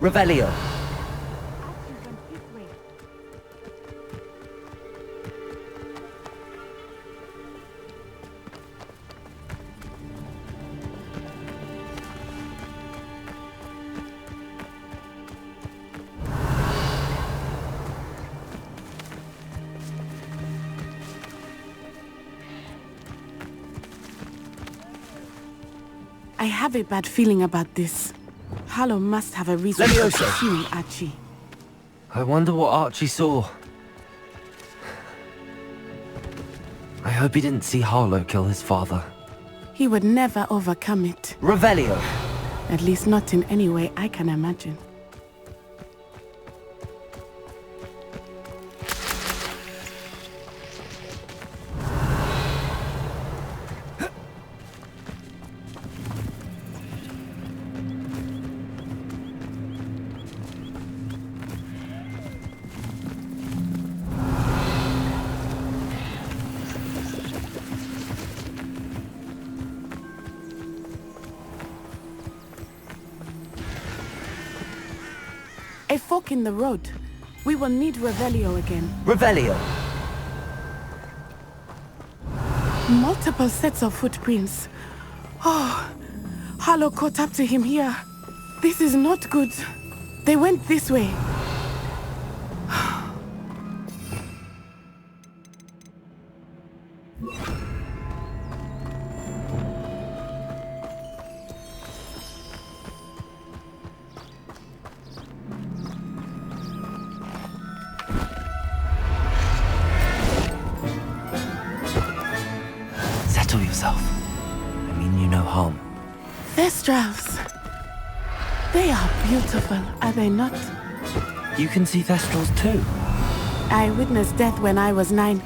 Revelio. I have a bad feeling about this. Harlow must have a reason for pursuing Archie. I wonder what Archie saw. I hope he didn't see Harlow kill his father. He would never overcome it. Revelio. At least not in any way I can imagine. A fork in the road. We will need Revelio again. Revelio. Multiple sets of footprints. Oh, Harlow caught up to him here. This is not good. They went this way. Yourself. I mean you no harm. Thestrals. They are beautiful, are they not? You can see Thestrals too. I witnessed death when I was 9.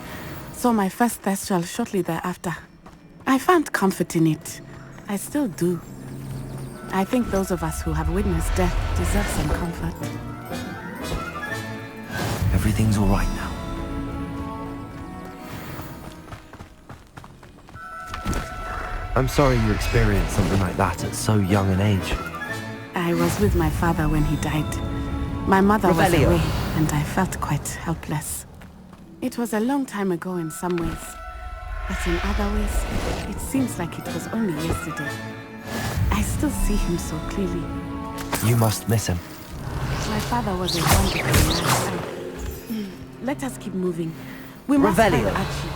Saw my first Thestral shortly thereafter. I found comfort in it. I still do. I think those of us who have witnessed death deserve some comfort. Everything's all right now. I'm sorry you experienced something like that at so young an age. I was with my father when he died. My mother was away, and I felt quite helpless. It was a long time ago in some ways, but in other ways, it seems like it was only yesterday. I still see him so clearly. You must miss him. My father was a wonderful man. Let us keep moving. We must find Archie.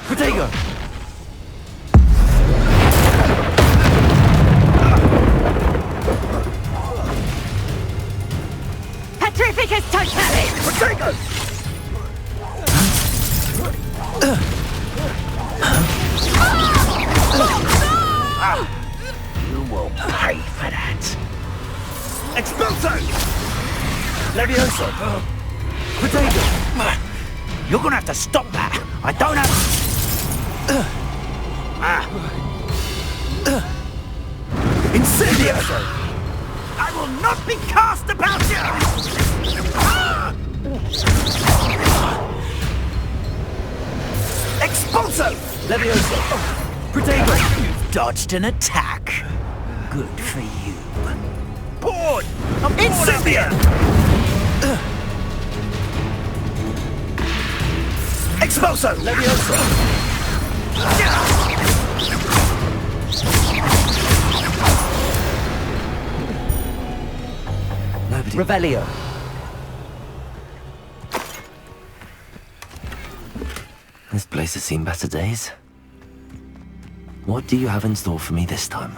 Potato! Petrificus totalis! Potato! You will pay for that. Expulso! Levioso! Potato! You're gonna have to stop that. I don't have... Incendio! I will not be cast about you! Expulso! Levioso! Potato! You've dodged an attack. Good for you. Board! Incendio! Expulso! Levioso! Nobody. Revelio. This place has seen better days. What do you have in store for me this time?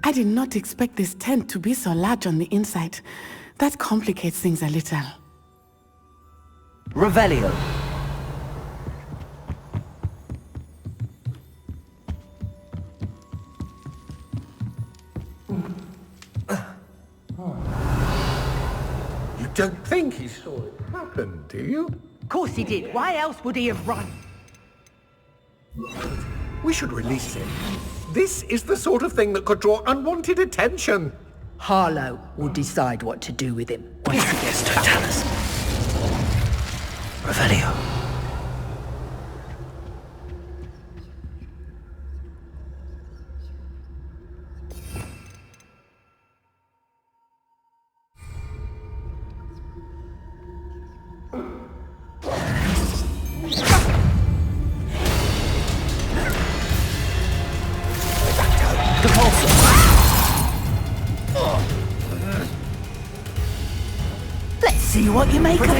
I did not expect this tent to be so large on the inside. That complicates things a little. Revelio. You don't think he saw it happen, do you? Of course he did. Why else would he have run? We should release him. This is the sort of thing that could draw unwanted attention. Harlow will decide what to do with him once he gets to Totalis. Revelio. Let's see what you make of my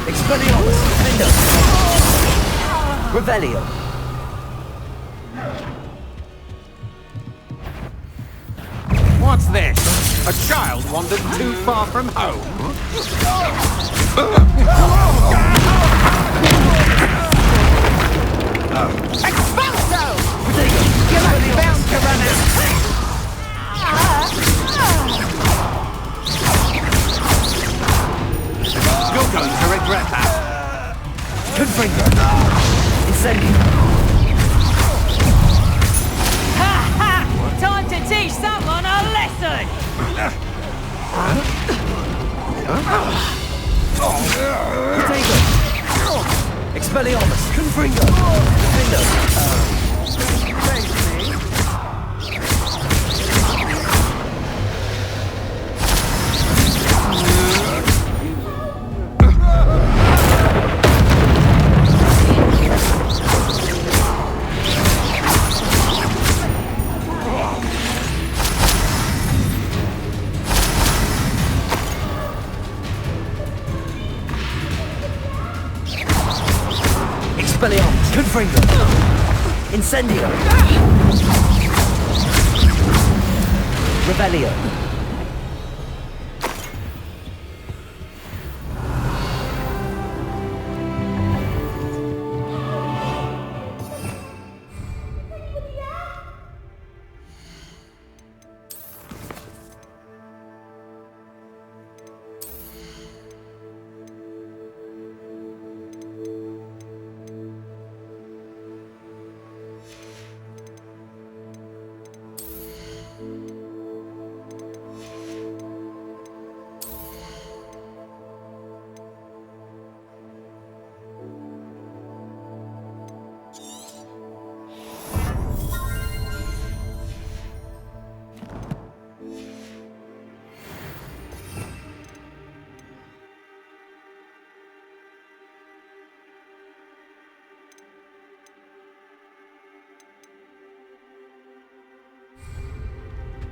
Expelliarmus. Revelio. What's this? A child wandered too far from home? Expulso! You're bound to run out. You're going to regret that. Confringo. Incendio. Ha ha! Time to teach someone a lesson! Protego. Expelliarmus. Confringo. Defendo. Expelliarmus. Confringo. Incendio. Revelio.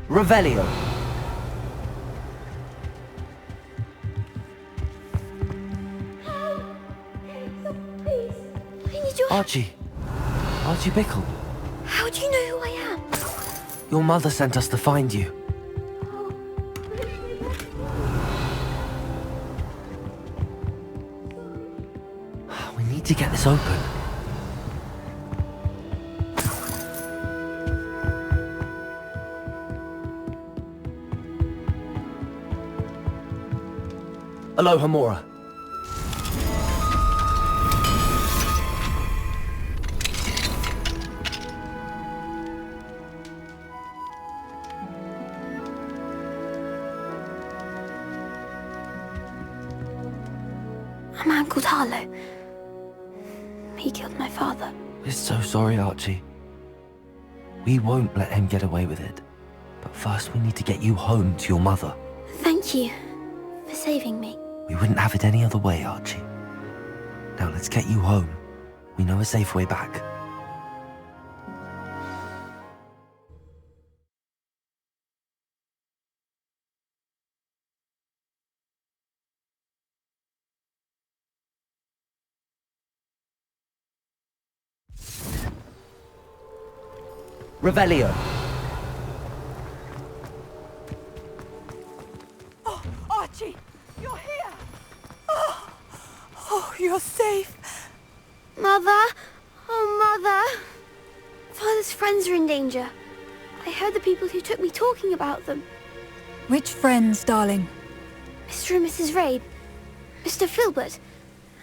Revelio. Archie. Archie Bickle. How do you know who I am? Your mother sent us to find you. We need to get this open. Aloha Mora. A man called Harlow. He killed my father. We're so sorry, Archie. We won't let him get away with it. But first we need to get you home to your mother. Thank you for saving me. We wouldn't have it any other way, Archie. Now let's get you home. We know a safe way back. Revelio. Oh, Archie, you're here. Oh, you're safe. Mother? Oh, Mother. Father's friends are in danger. I heard the people who took me talking about them. Which friends, darling? Mr. and Mrs. Rabe, Mr. Filbert,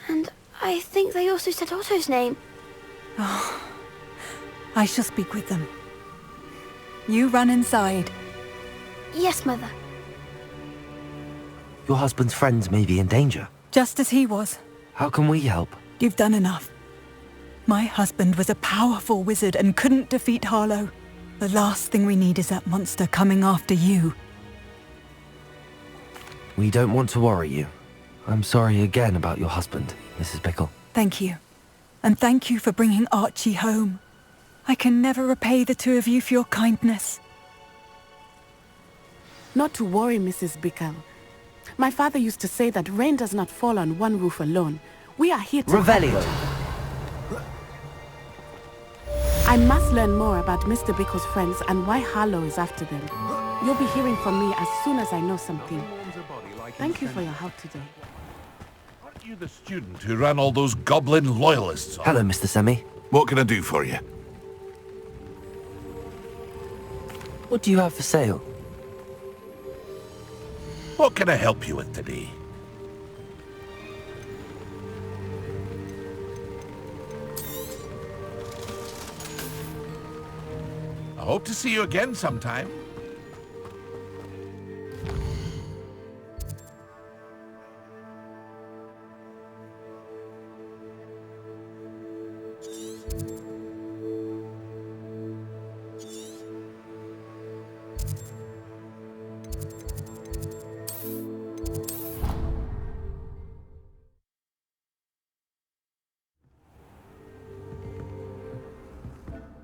and I think they also said Otto's name. Oh, I shall speak with them. You run inside. Yes, Mother. Your husband's friends may be in danger. Just as he was. How can we help? You've done enough. My husband was a powerful wizard and couldn't defeat Harlow. The last thing we need is that monster coming after you. We don't want to worry you. I'm sorry again about your husband, Mrs. Bickle. Thank you. And thank you for bringing Archie home. I can never repay the two of you for your kindness. Not to worry, Mrs. Bickle. My father used to say that rain does not fall on one roof alone. We are here to Revelio. I must learn more about Mr. Bickle's friends and why Harlow is after them. You'll be hearing from me as soon as I know something. Thank you for your help today. Aren't you the student who ran all those goblin loyalists off? Hello, Mr. Semi. What can I do for you? What do you have for sale? What can I help you with today? I hope to see you again sometime.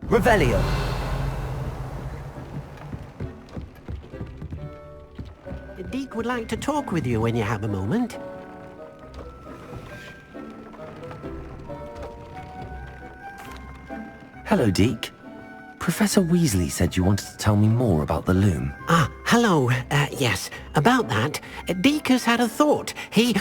Revelio. Deke would like to talk with you when you have a moment. Hello, Deke. Professor Weasley said you wanted to tell me more about the loom. Ah, hello. Yes, about that. Deke has had a thought. He...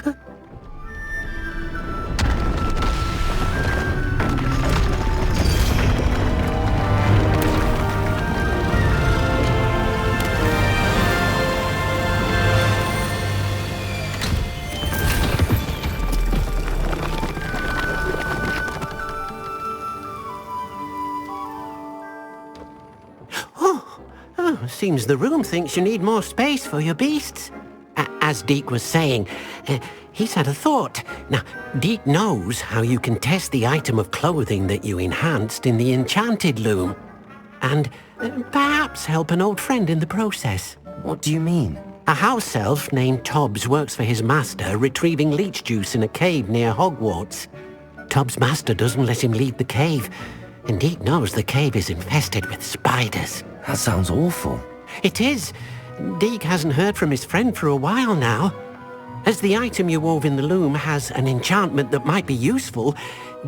Seems the room thinks you need more space for your beasts. As Deke was saying, he's had a thought. Now, Deke knows how you can test the item of clothing that you enhanced in the enchanted loom. And perhaps help an old friend in the process. What do you mean? A house elf named Tobbs works for his master retrieving leech juice in a cave near Hogwarts. Tobbs' master doesn't let him leave the cave, and Deke knows the cave is infested with spiders. That sounds awful. It is. Deke hasn't heard from his friend for a while now. As the item you wove in the loom has an enchantment that might be useful,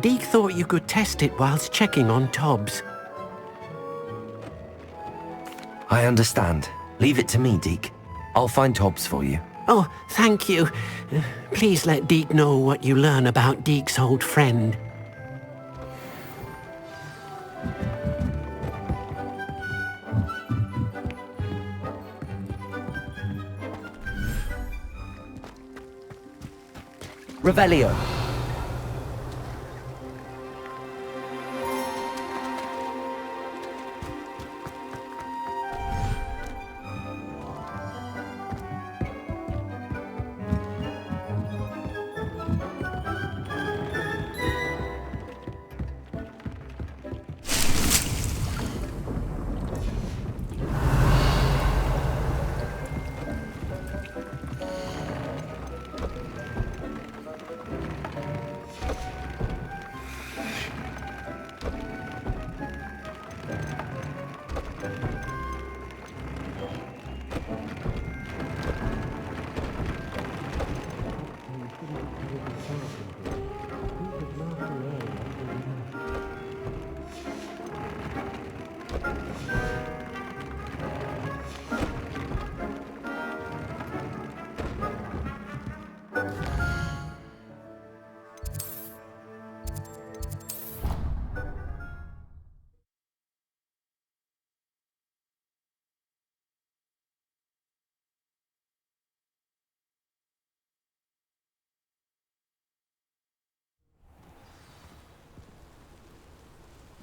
Deke thought you could test it whilst checking on Tobbs. I understand. Leave it to me, Deke. I'll find Tobbs for you. Oh, thank you. Please let Deke know what you learn about Deke's old friend. Revelio.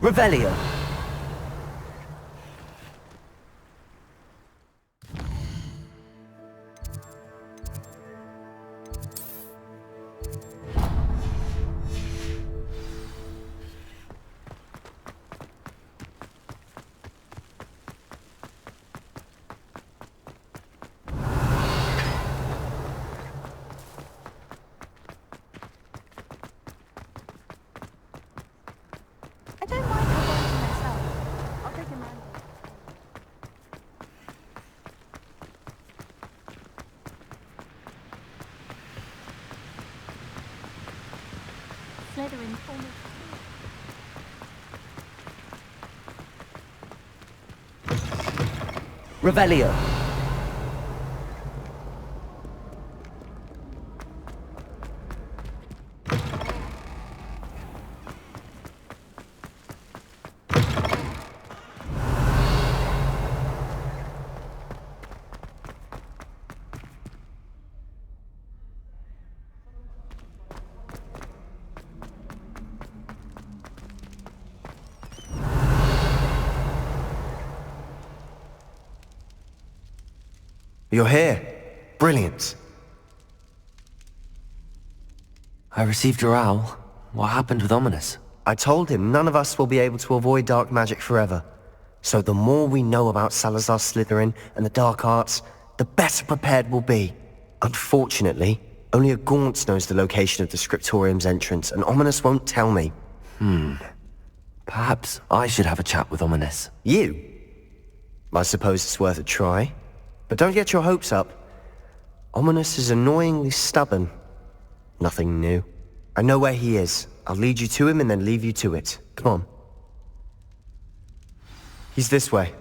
Revelio. I don't mind going to myself. I'll take a man. Slytherin almost. Revelio. You're here. Brilliant. I received your owl. What happened with Ominous? I told him none of us will be able to avoid dark magic forever. So the more we know about Salazar Slytherin and the dark arts, the better prepared we'll be. Unfortunately, only a Gaunt knows the location of the Scriptorium's entrance, and Ominous won't tell me. Perhaps I should have a chat with Ominous. You? I suppose it's worth a try. But don't get your hopes up. Ominous is annoyingly stubborn. Nothing new. I know where he is. I'll lead you to him and then leave you to it. Come on. He's this way.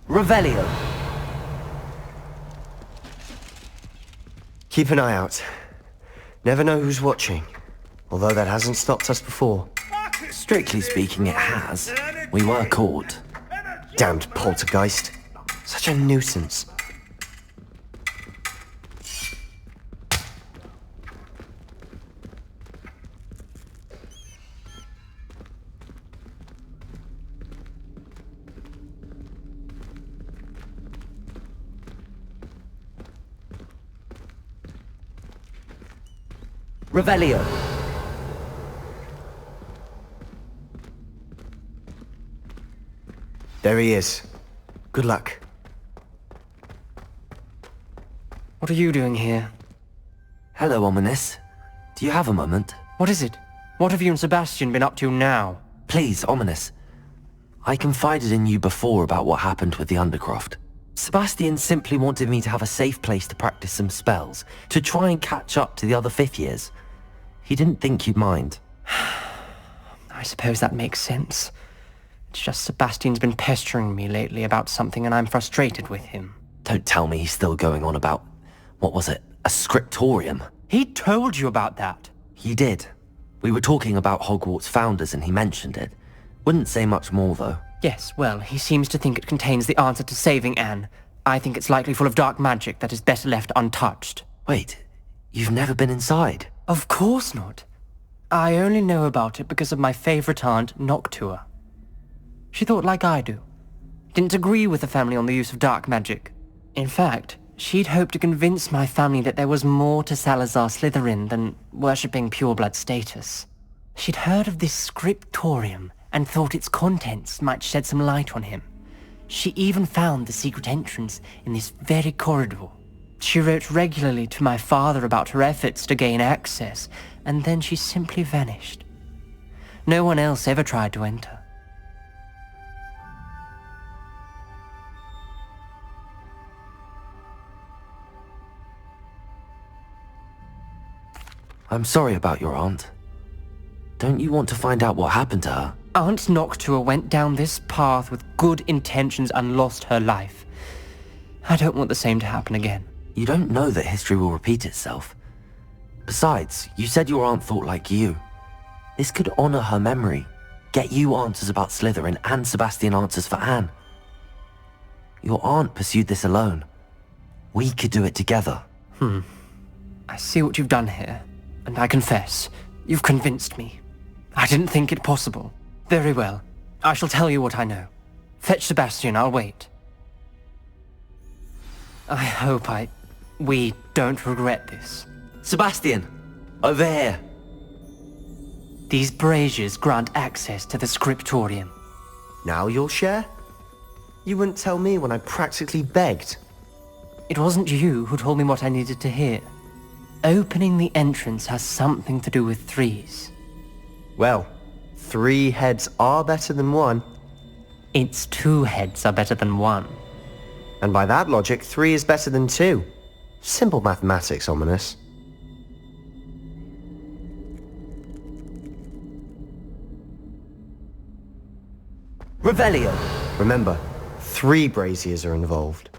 Revelio. Keep an eye out. Never know who's watching. Although that hasn't stopped us before. Strictly speaking, it has. We were caught. Damned poltergeist. Such a nuisance. Revelio. There he is. Good luck. What are you doing here? Hello, Ominous. Do you have a moment? What is it? What have you and Sebastian been up to now? Please, Ominous. I confided in you before about what happened with the Undercroft. Sebastian simply wanted me to have a safe place to practice some spells, to try and catch up to the other fifth years. He didn't think you'd mind. I suppose that makes sense. It's just Sebastian's been pestering me lately about something and I'm frustrated with him. Don't tell me he's still going on about, what was it, a scriptorium? He told you about that. He did. We were talking about Hogwarts founders and he mentioned it. Wouldn't say much more though. Yes, well, he seems to think it contains the answer to saving Anne. I think it's likely full of dark magic that is better left untouched. Wait, you've never been inside? Of course not. I only know about it because of my favorite aunt, Noctua. She thought like I do. Didn't agree with the family on the use of dark magic. In fact, she'd hoped to convince my family that there was more to Salazar Slytherin than worshipping pureblood status. She'd heard of this scriptorium and thought its contents might shed some light on him. She even found the secret entrance in this very corridor. She wrote regularly to my father about her efforts to gain access, and then she simply vanished. No one else ever tried to enter. I'm sorry about your aunt. Don't you want to find out what happened to her? Aunt Noctua went down this path with good intentions and lost her life. I don't want the same to happen again. You don't know that history will repeat itself. Besides, you said your aunt thought like you. This could honor her memory, get you answers about Slytherin and Sebastian answers for Anne. Your aunt pursued this alone. We could do it together. I I see what you've done here, and I confess, you've convinced me. I didn't think it possible. Very well. I shall tell you what I know. Fetch Sebastian, I'll wait. I hope we don't regret this. Sebastian! Over here! These braziers grant access to the scriptorium. Now you'll share? You wouldn't tell me when I practically begged. It wasn't you who told me what I needed to hear. Opening the entrance has something to do with threes. Well, 3 heads are better than 1. It's 2 heads are better than 1. And by that logic, 3 is better than 2. Simple mathematics, Ominous. Revelio! Remember, 3 braziers are involved.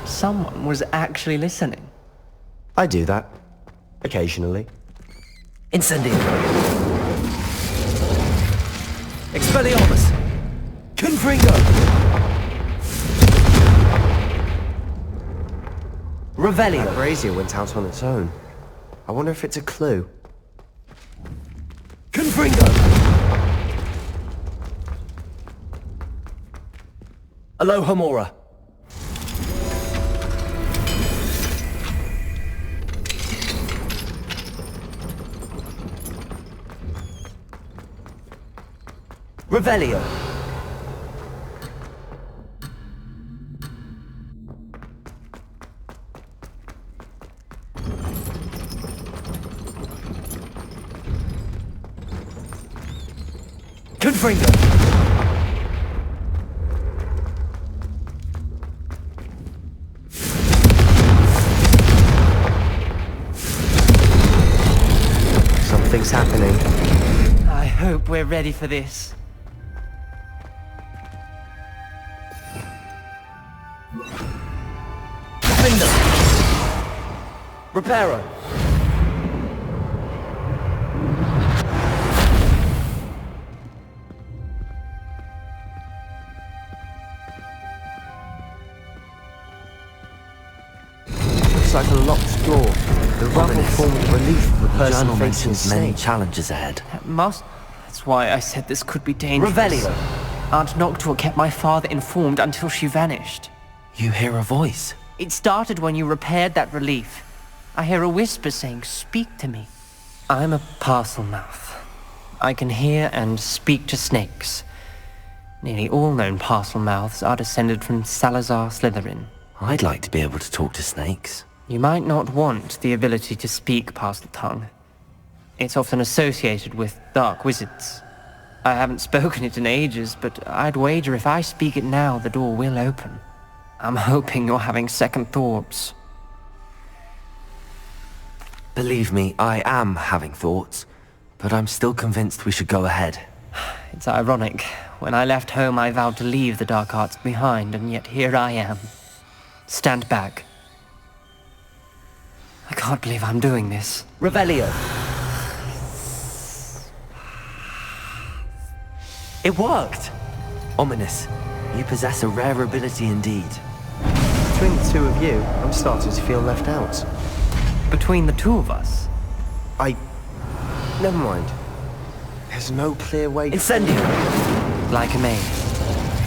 Someone was actually listening. I do that. Occasionally. Incendio! Expelliarmus! Confringo! Revelio! That brazier went out on its own. I wonder if it's a clue. Confringo! Aloha Mora! Revelio! Confringo! Something's happening. I hope we're ready for this. Reparo! Looks like a locked door. The rubble formed relief for the person Journal facing mentions many Snake. challenges ahead. That's why I said this could be dangerous. Revelio! Aunt Noctua kept my father informed until she vanished. You hear a voice. It started when you repaired that relief. I hear a whisper saying, "Speak to me." I'm a parcel mouth. I can hear and speak to snakes. Nearly all known parcel mouths are descended from Salazar Slytherin. I'd like to be able to talk to snakes. You might not want the ability to speak parcel tongue. It's often associated with dark wizards. I haven't spoken it in ages, but I'd wager if I speak it now, the door will open. I'm hoping you're having second thoughts. Believe me, I am having thoughts, but I'm still convinced we should go ahead. It's ironic. When I left home, I vowed to leave the dark arts behind, and yet here I am. Stand back. I can't believe I'm doing this. Revelio! It worked! Ominous, you possess a rare ability indeed. Between the 2 of you, I'm starting to feel left out. Between the 2 of us? Never mind. There's no clear way... Incendio! Like a maid.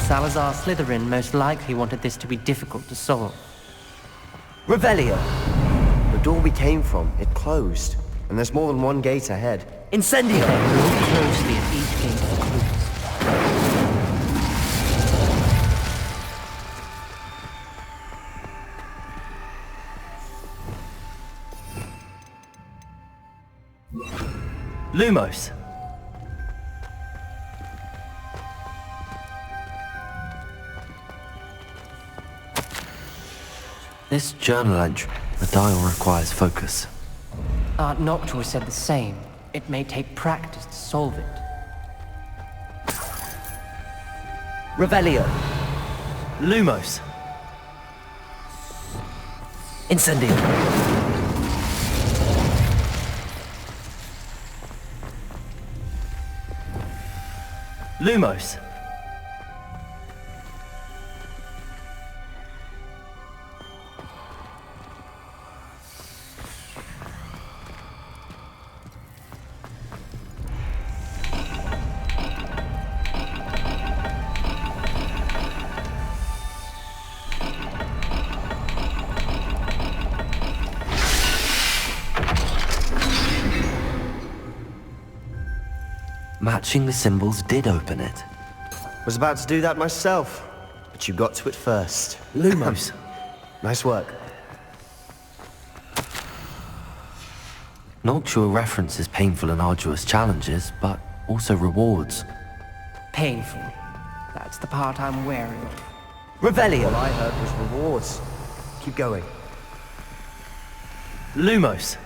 Salazar Slytherin most likely wanted this to be difficult to solve. Revelio! The door we came from, it closed. And there's more than one gate ahead. Incendio! Look closely at each gate for clues. Lumos! This journal entry, the dial requires focus. Aunt Noctua said the same. It may take practice to solve it. Revelio! Lumos! Incendio! Lumos! Matching the symbols did open it. Was about to do that myself, but you got to it first. Lumos. Nice work. Noctua references painful and arduous challenges, but also rewards. Painful. That's the part I'm wary of. Revelio. All I heard was rewards. Keep going. Lumos.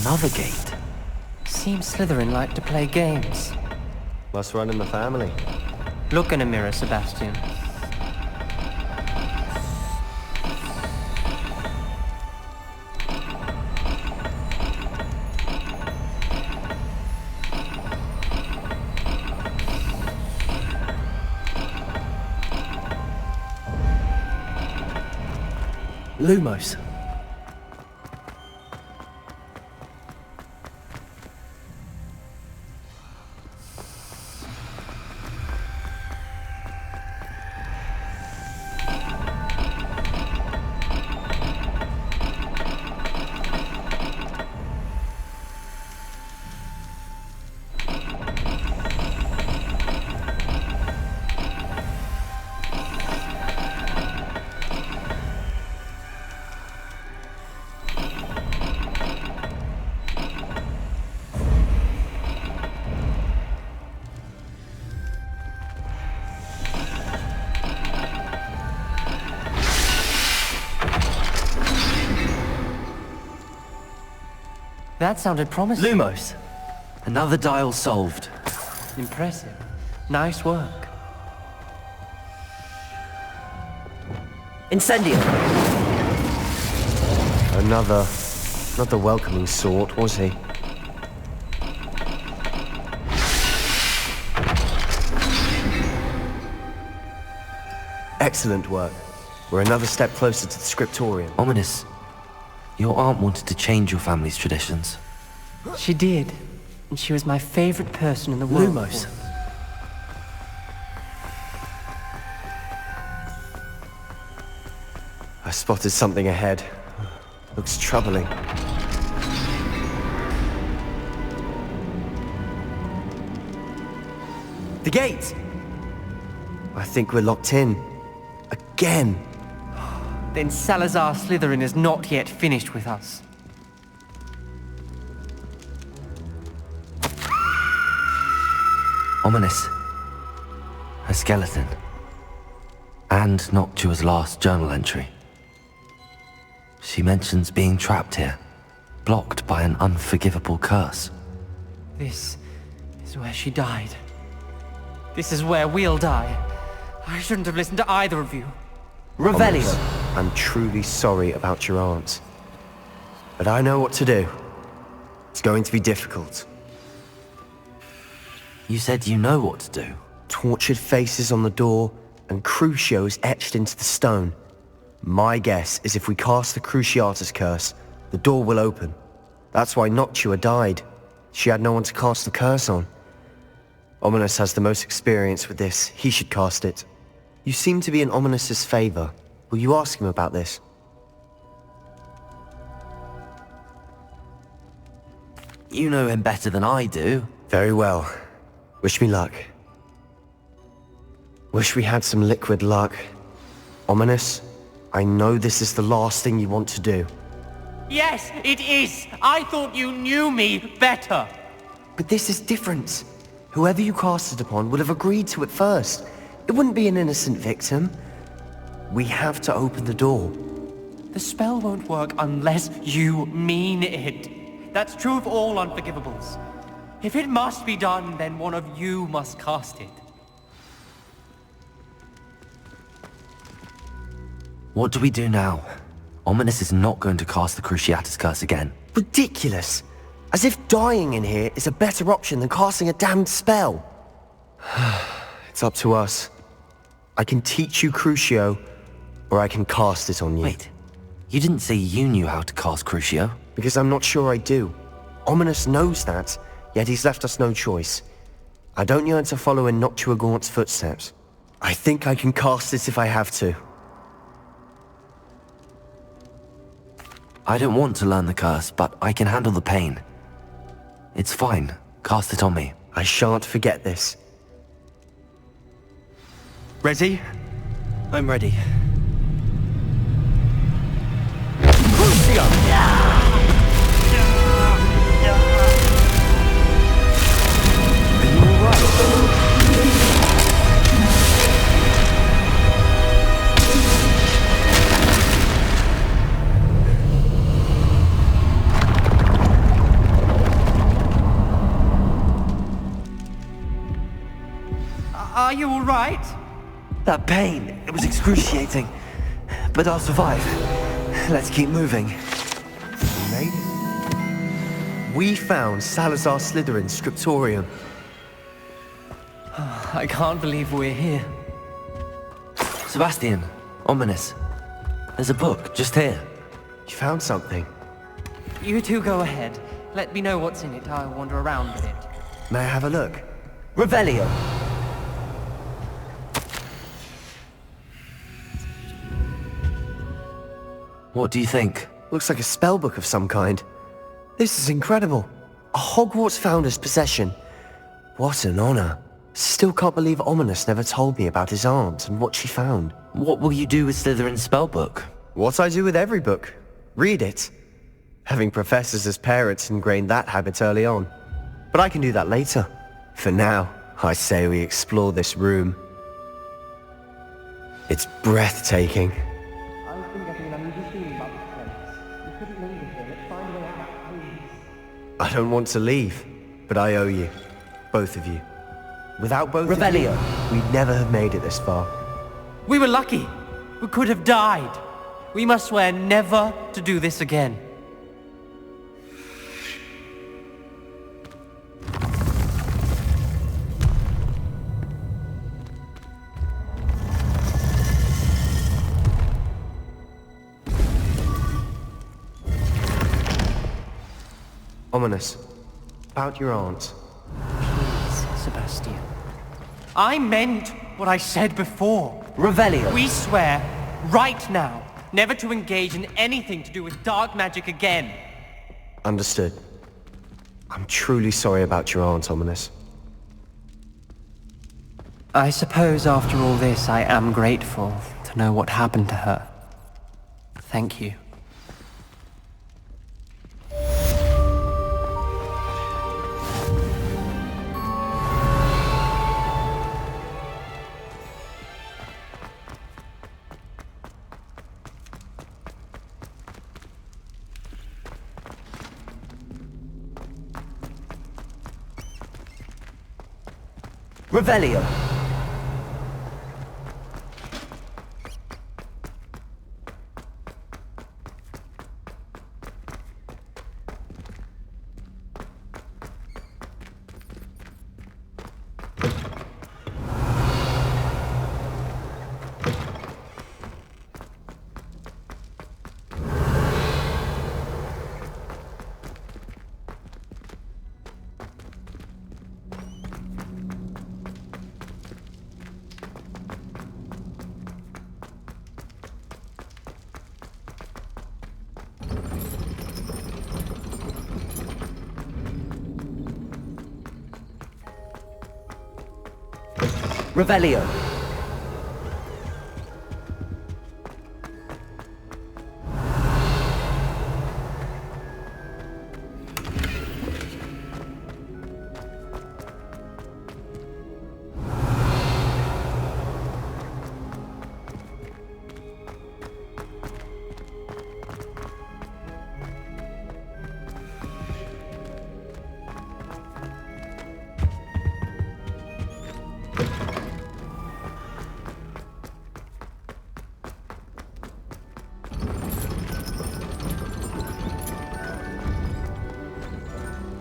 Another gate. Seems Slytherin like to play games. Must run in the family. Look in a mirror, Sebastian. Lumos. That sounded promising. Lumos. Another dial solved. Impressive. Nice work. Incendio. Another... not the welcoming sort, was he? Excellent work. We're another step closer to the scriptorium. Ominous. Your aunt wanted to change your family's traditions. She did. And she was my favorite person in the world. Lumos. I spotted something ahead. Looks troubling. The gate! I think we're locked in. Again! Then Salazar Slytherin is not yet finished with us. Ominous. A skeleton. And Noctua's last journal entry. She mentions being trapped here, blocked by an unforgivable curse. This is where she died. This is where we'll die. I shouldn't have listened to either of you. Revelio. I'm truly sorry about your aunt. But I know what to do. It's going to be difficult. You said you know what to do. Tortured faces on the door and Crucios etched into the stone. My guess is if we cast the Cruciatus curse, the door will open. That's why Noctua died. She had no one to cast the curse on. Ominous has the most experience with this. He should cast it. You seem to be in Ominous's favor. Will you ask him about this? You know him better than I do. Very well. Wish me luck. Wish we had some liquid luck. Ominous, I know this is the last thing you want to do. Yes, it is! I thought you knew me better! But this is different. Whoever you cast it upon would have agreed to it first. It wouldn't be an innocent victim. We have to open the door. The spell won't work unless you mean it. That's true of all unforgivables. If it must be done, then one of you must cast it. What do we do now? Ominous is not going to cast the Cruciatus curse again. Ridiculous! As if dying in here is a better option than casting a damned spell. It's up to us. I can teach you Crucio, or I can cast it on you. Wait, you didn't say you knew how to cast Crucio? Because I'm not sure I do. Ominous knows that, yet he's left us no choice. I don't yearn to follow in Noctua Gaunt's footsteps. I think I can cast it if I have to. I don't want to learn the curse, but I can handle the pain. It's fine. Cast it on me. I shan't forget this. Ready? I'm ready. Are you all right? That pain, it was excruciating. But I'll survive. Let's keep moving. We made it. We found Salazar Slytherin's scriptorium. I can't believe we're here. Sebastian, ominous. There's a book just here. You found something. You two go ahead. Let me know what's in it. I'll wander around a bit. May I have a look? Revelio. What do you think? Looks like a spellbook of some kind. This is incredible. A Hogwarts founder's possession. What an honor. Still can't believe Ominous never told me about his aunt and what she found. What will you do with Slytherin's spellbook? What I do with every book. Read it. Having professors as parents ingrained that habit early on. But I can do that later. For now, I say we explore this room. It's breathtaking. I don't want to leave, but I owe you. Both of you. Without both Revelio. of you, we'd never have made it this far. We were lucky. We could have died. We must swear never to do this again. Ominous. About your aunt. Please, Sebastian. I meant what I said before. Revelio. We swear, right now, never to engage in anything to do with dark magic again. Understood. I'm truly sorry about your aunt, Ominous. I suppose after all this, I am grateful to know what happened to her. Thank you. Revelio. Revelio.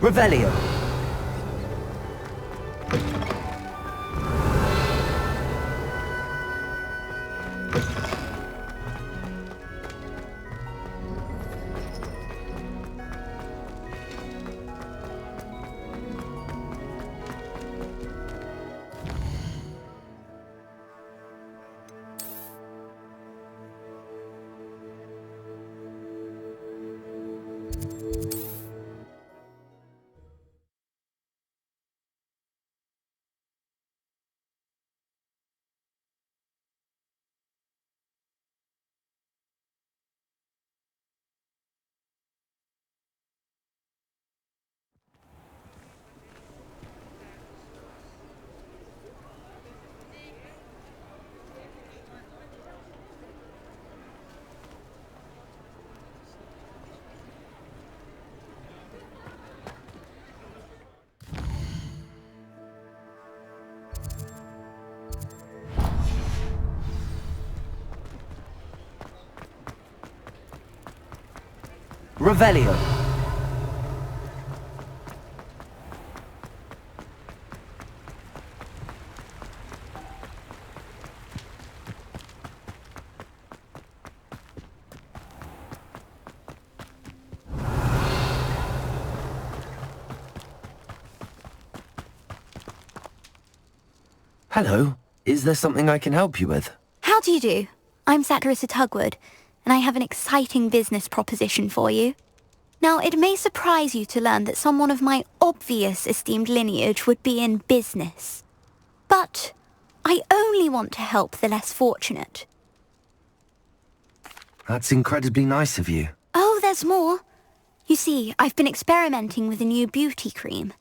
Revelio. Revelio. Hello. Is there something I can help you with? How do you do? I'm Saccharissa Tugwood, and I have an exciting business proposition for you. Now, it may surprise you to learn that someone of my obvious esteemed lineage would be in business. But I only want to help the less fortunate. That's incredibly nice of you. Oh, there's more. You see, I've been experimenting with a new beauty cream.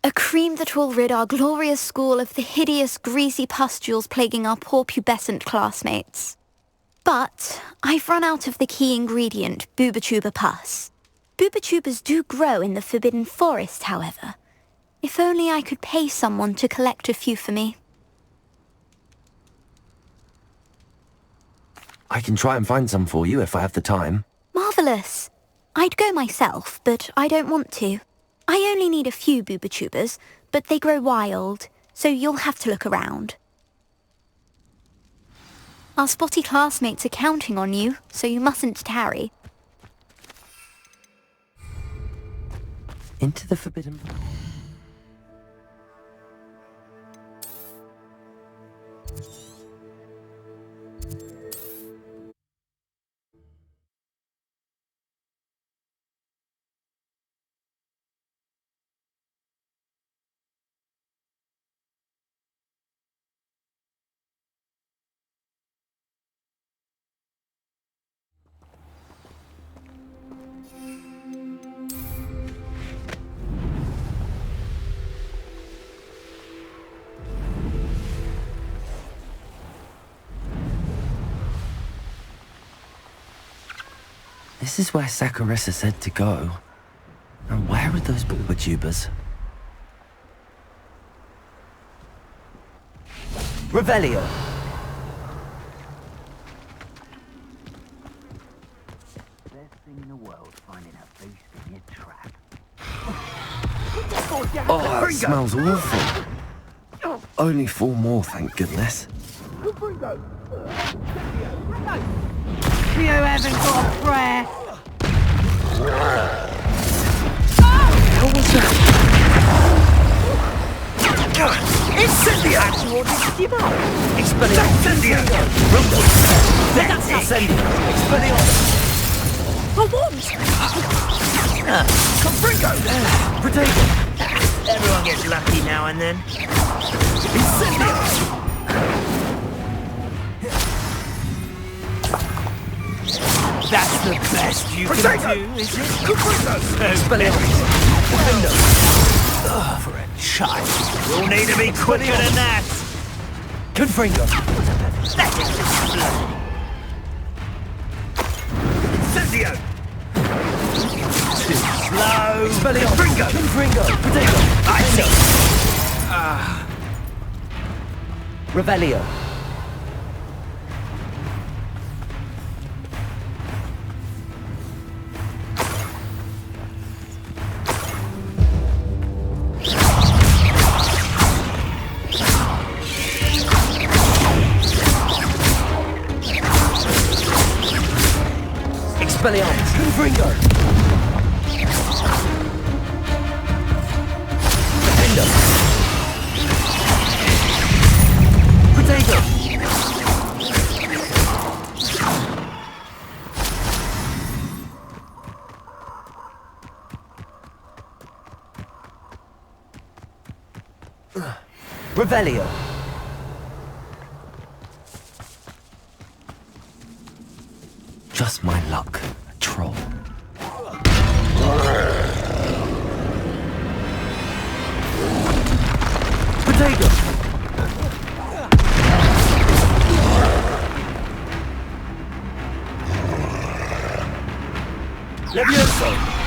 A cream that will rid our glorious school of the hideous, greasy pustules plaguing our poor pubescent classmates. But I've run out of the key ingredient, Booba-Tuba pus. Booba-Tubas do grow in the Forbidden Forest, however. If only I could pay someone to collect a few for me. I can try and find some for you if I have the time. Marvellous. I'd go myself, but I don't want to. I only need a few Booba-Tubas, but they grow wild, so you'll have to look around. Our spotty classmates are counting on you, so you mustn't tarry. Into the Forbidden... This is where Saccharissa said to go. And where are those Booba-Tubas? Revelio! Best thing in the world, finding a beast in your trap. Oh, it smells awful. Only 4 more, thank goodness. You haven't got a prayer. What was that? Incendio! Incendio! That's Incendio! For what? Confringo! Potato! Everyone gets lucky now and then. Incendio! That's the best you can do, is it? For a child. You'll need to be quicker than that. Confringo! That is Incendio! Too slow. Confringo! Potato! I see. Revelio! Expelliarmus! Confringo! Defendo! Potato! Revelio. Just my luck. A troll. Potato! Levioso!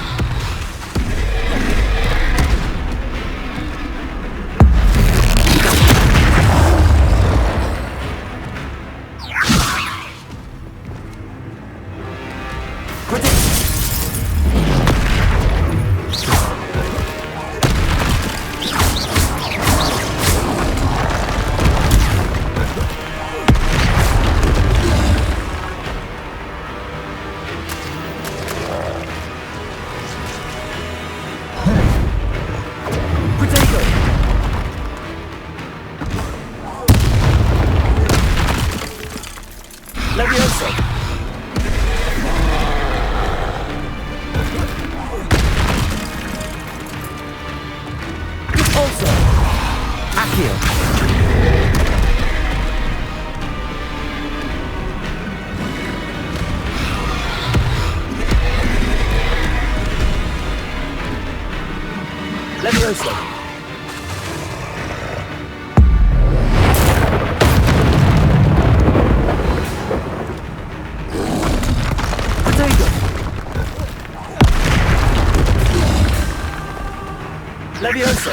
Levioso!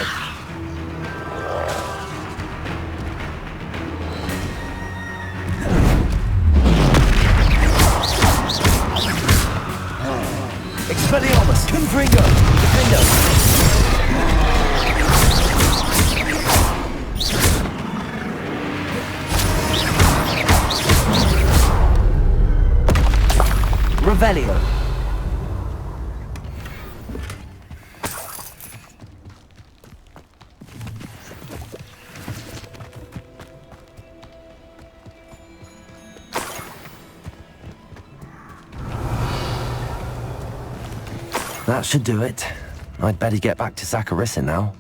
Expelliarmus! Confringo! Defendo! Revelio! That should do it. I'd better get back to Saccharissa now.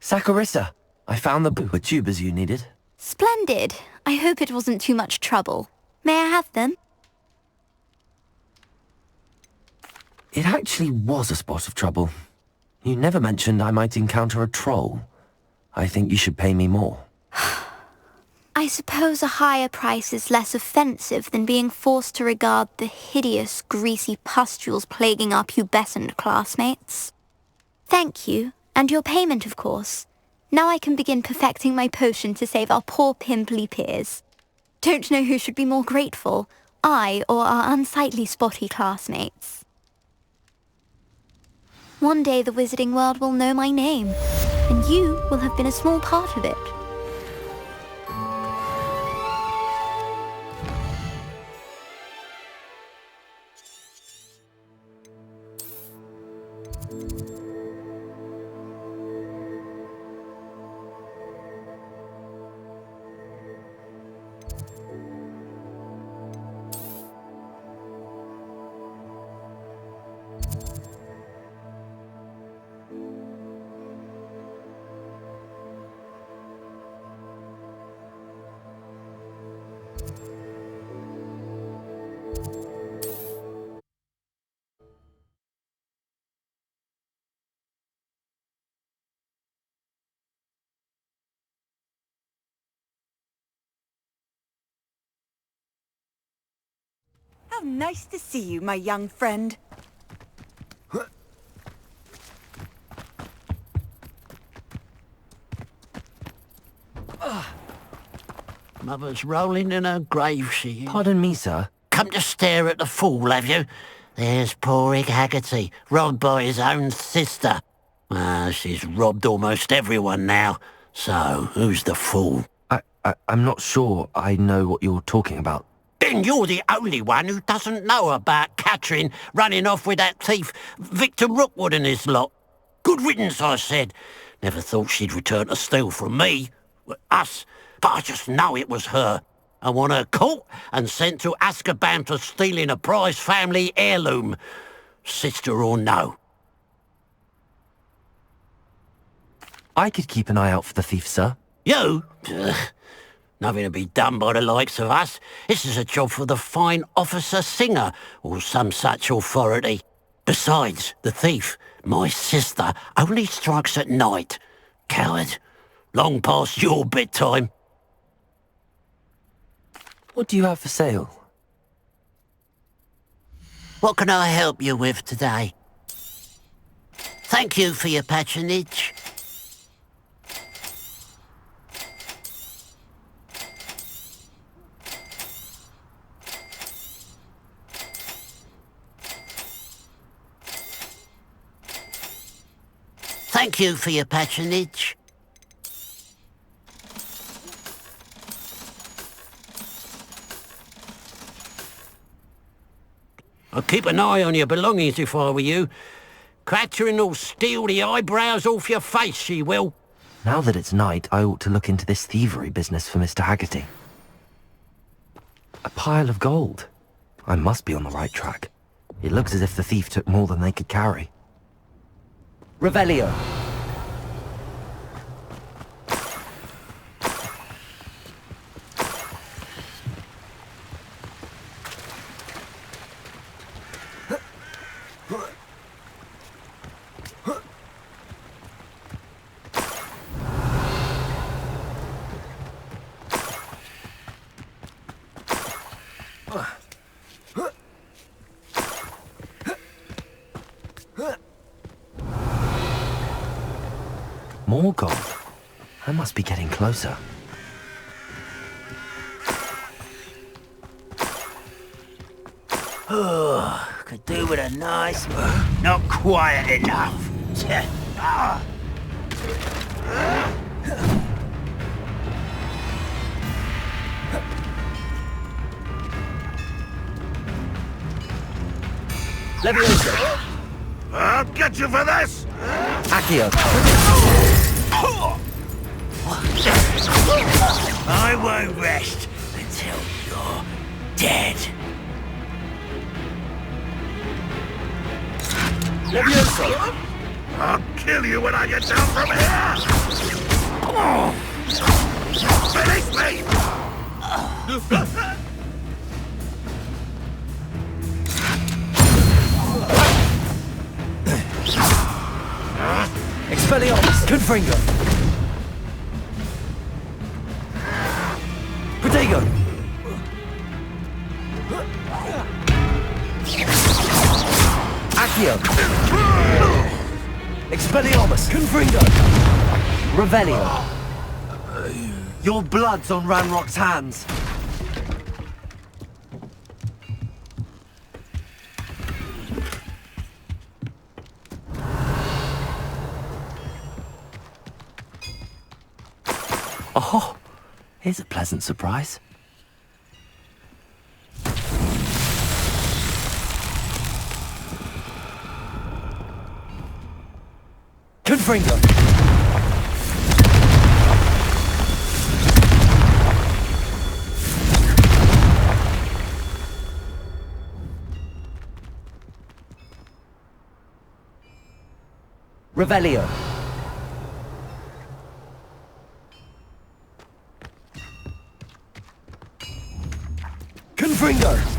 Saccharissa, I found the booba tubers you needed. Splendid. I hope it wasn't too much trouble. May I have them? It actually was a spot of trouble. You never mentioned I might encounter a troll. I think you should pay me more. I suppose a higher price is less offensive than being forced to regard the hideous, greasy pustules plaguing our pubescent classmates. Thank you, and your payment, of course. Now I can begin perfecting my potion to save our poor pimply peers. Don't know who should be more grateful, I or our unsightly spotty classmates. One day the wizarding world will know my name, and you will have been a small part of it. How nice to see you, my young friend. Mother's rolling in her grave, she is. Pardon me, sir. Come to stare at the fool, have you? There's poor Ig Haggerty, robbed by his own sister. She's robbed almost everyone now. So, who's the fool? I'm not sure I know what you're talking about. Then you're the only one who doesn't know about Catherine running off with that thief Victor Rookwood and his lot. Good riddance, I said. Never thought she'd return to steal from me. Us. But I just know it was her. I want her caught and sent to Azkaban for stealing a prized family heirloom. Sister or no. I could keep an eye out for the thief, sir. You? Ugh. Nothing to be done by the likes of us. This is a job for the fine officer Singer, or some such authority. Besides, the thief, my sister, only strikes at night. Coward. Long past your bedtime. What do you have for sale? What can I help you with today? Thank you for your patronage. Thank you for your patronage. I'd keep an eye on your belongings if I were you. Catherine will steal the eyebrows off your face, she will. Now that it's night, I ought to look into this thievery business for Mr. Haggerty. A pile of gold. I must be on the right track. It looks as if the thief took more than they could carry. Revelio. More gold. I must be getting closer. Oh, could do with a nice... Not quiet enough. Leviosa. I'll get you for this! Accio. I won't rest until you're dead. Leviosa. I'll kill you when I get down from here! Finish me! Expelliarmus. Confringo. Protego. Accio. Expelliarmus. Confringo. Revelio. Your blood's on Ranrock's hands. Oh, here's a pleasant surprise. Confringo. Revelio. Confringo.